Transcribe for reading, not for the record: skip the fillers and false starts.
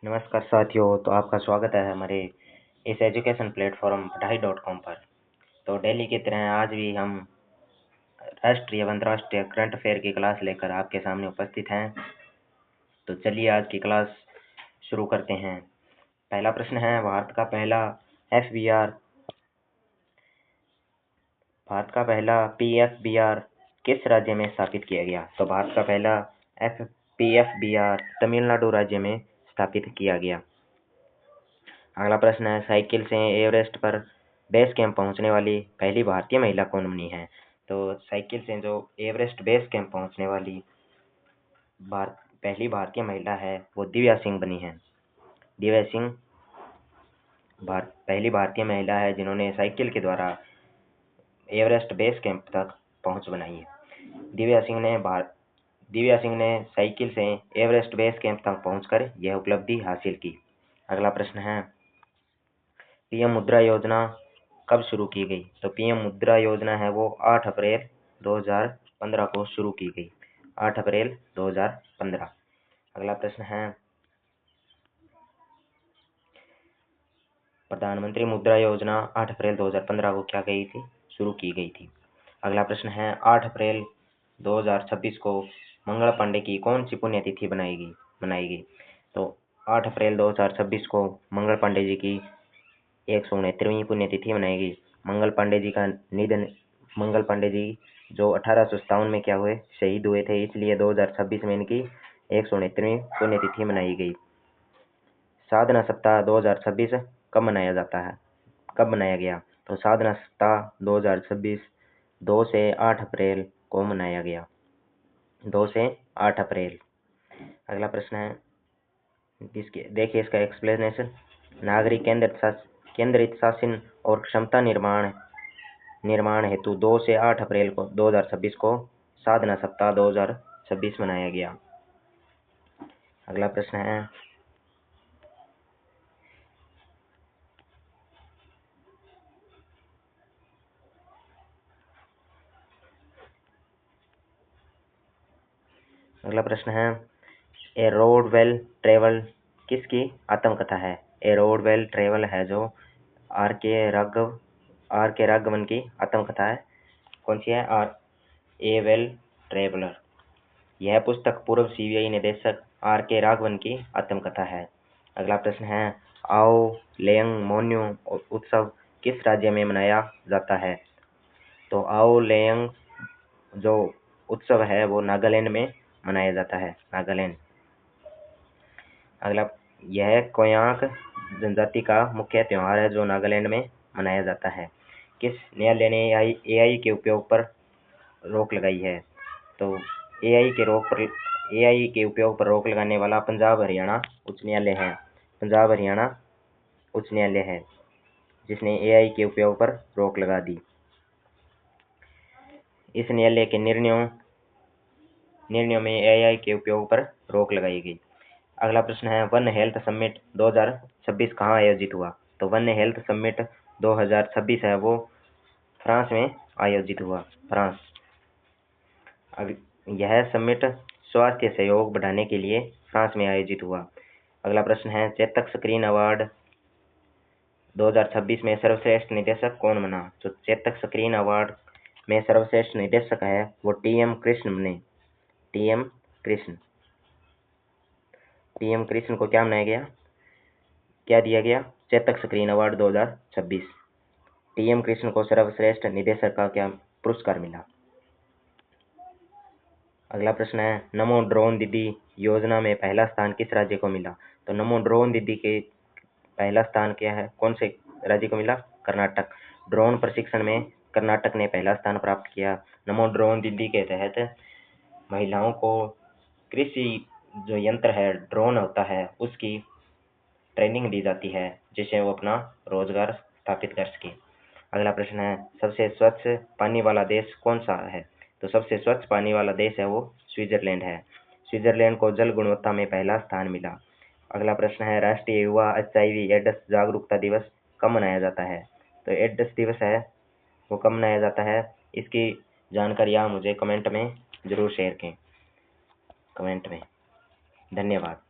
नमस्कार साथियों, तो आपका स्वागत है हमारे इस एजुकेशन प्लेटफॉर्म पढ़ाई.com पर। तो डेली की तरह आज भी हम राष्ट्रीय व अंतर्राष्ट्रीय करंट अफेयर की क्लास लेकर आपके सामने उपस्थित हैं। तो चलिए आज की क्लास शुरू करते हैं। पहला प्रश्न है, भारत का पहला PFBR किस राज्य में स्थापित किया गया? तो भारत का पहला PFBR तमिलनाडु राज्य में स्थापित किया गया। अगला प्रश्न है, साइकिल से एवरेस्ट पर बेस कैंप पहुंचने वाली पहली भारतीय महिला कौन बनी है? तो साइकिल से जो एवरेस्ट बेस कैंप पहुंचने वाली पहली भारतीय महिला है वो दिव्या सिंह बनी है। दिव्या सिंह पहली भारतीय महिला है जिन्होंने साइकिल के द्वारा एवरेस्ट बेस कैंप तक पहुंच बनाई है। दिव्या सिंह ने साइकिल से एवरेस्ट बेस कैंप तक पहुंचकर यह उपलब्धि हासिल की। अगला प्रश्न है, पीएम मुद्रा योजना कब शुरू की गई? तो पीएम मुद्रा योजना है वो 8 अप्रैल 2015 को शुरू की गई। 8 अप्रैल 2015। अगला प्रश्न है, प्रधानमंत्री मुद्रा योजना 8 अप्रैल 2015 को क्या गई थी? शुरू की गई थी। अगला प्रश्न है, 8 अप्रैल 2026 को मंगल पांडे की कौन सी पुण्यतिथि मनाई गई? तो 8 अप्रैल 2026 को मंगल पांडे जी की 169वीं पुण्यतिथि मनाई गई। मंगल पांडे जी जो 1857 में क्या हुए? शहीद हुए थे, इसलिए 2026 में इनकी 169वीं पुण्यतिथि मनाई गई। साधना सप्ताह 2026 कब मनाया गया? तो साधना सप्ताह 2026 2 से 8 अप्रैल को मनाया गया। 2 से 8 अप्रैल। अगला प्रश्न है, देखिए इसका एक्सप्लेनेशन। नागरिक केंद्रित शासन और क्षमता निर्माण हेतु 2 से 8 अप्रैल 2026 को साधना सप्ताह 2026 मनाया गया। अगला प्रश्न है, ए रोड वेल ट्रेवल किसकी आत्मकथा है? ए रोड वेल ट्रेवल है जो आर के राघवन की आत्मकथा है। कौन सी है? ए वेल ट्रेवलर। यह पुस्तक पूर्व CBI निदेशक R.K. राघवन की आत्मकथा है। अगला प्रश्न है, आओ लेयंग मोन्यू उत्सव किस राज्य में मनाया जाता है? तो आओ लेयंग जो उत्सव है वो नागालैंड में मनाया जाता है। नागालैंड। अगला, यह कोयांक जनजाति का मुख्य त्योहार है जो नागालैंड में मनाया जाता है। किस न्यायालय ने AI के उपयोग पर रोक लगाई है? तो AI के उपयोग पर रोक लगाने वाला पंजाब हरियाणा उच्च न्यायालय है। पंजाब हरियाणा उच्च न्यायालय है जिसने AI के उपयोग पर रोक लगा दी। इस न्यायालय के निर्णयों में AI के उपयोग पर रोक लगाई गई। अगला प्रश्न है, वन हेल्थ समिट 2026 कहाँ आयोजित हुआ? तो वन हेल्थ समिट 2026 है वो फ्रांस में आयोजित हुआ। फ्रांस। यह समिट स्वास्थ्य सहयोग बढ़ाने के लिए फ्रांस में आयोजित हुआ। अगला प्रश्न है, चेतक स्क्रीन अवार्ड 2026 में सर्वश्रेष्ठ निदेशक कौन बना? तो चेतक स्क्रीन अवार्ड में सर्वश्रेष्ठ निदेशक है वो TM कृष्ण बने। TM कृष्ण को क्या दिया गया? Chetak screen award 2026। TM Krishna को सर्वश्रेष्ठ निदेशक का क्या पुरस्कार मिला? अगला प्रश्न है, नमो ड्रोन दीदी योजना में पहला स्थान किस राज्य को मिला? तो नमो ड्रोन दीदी के पहला स्थान क्या है? कौन से राज्य को मिला? कर्नाटक। ड्रोन प्रशिक्षण में कर्नाटक ने पहला स्थान प्राप्त किया। नमो ड्रोन दीदी के तहत महिलाओं को कृषि जो यंत्र है, ड्रोन होता है, उसकी ट्रेनिंग दी जाती है जिससे वो अपना रोजगार स्थापित कर सके। अगला प्रश्न है, सबसे स्वच्छ पानी वाला देश कौन सा है? तो सबसे स्वच्छ पानी वाला देश है वो स्विट्जरलैंड है। स्विट्जरलैंड को जल गुणवत्ता में पहला स्थान मिला। अगला प्रश्न है, राष्ट्रीय युवा HIV एड्स जागरूकता दिवस कब मनाया जाता है? तो एड्स दिवस है वो कब मनाया जाता है? इसकी जानकारी आप मुझे कमेंट में जरूर शेयर करें। कमेंट में। धन्यवाद।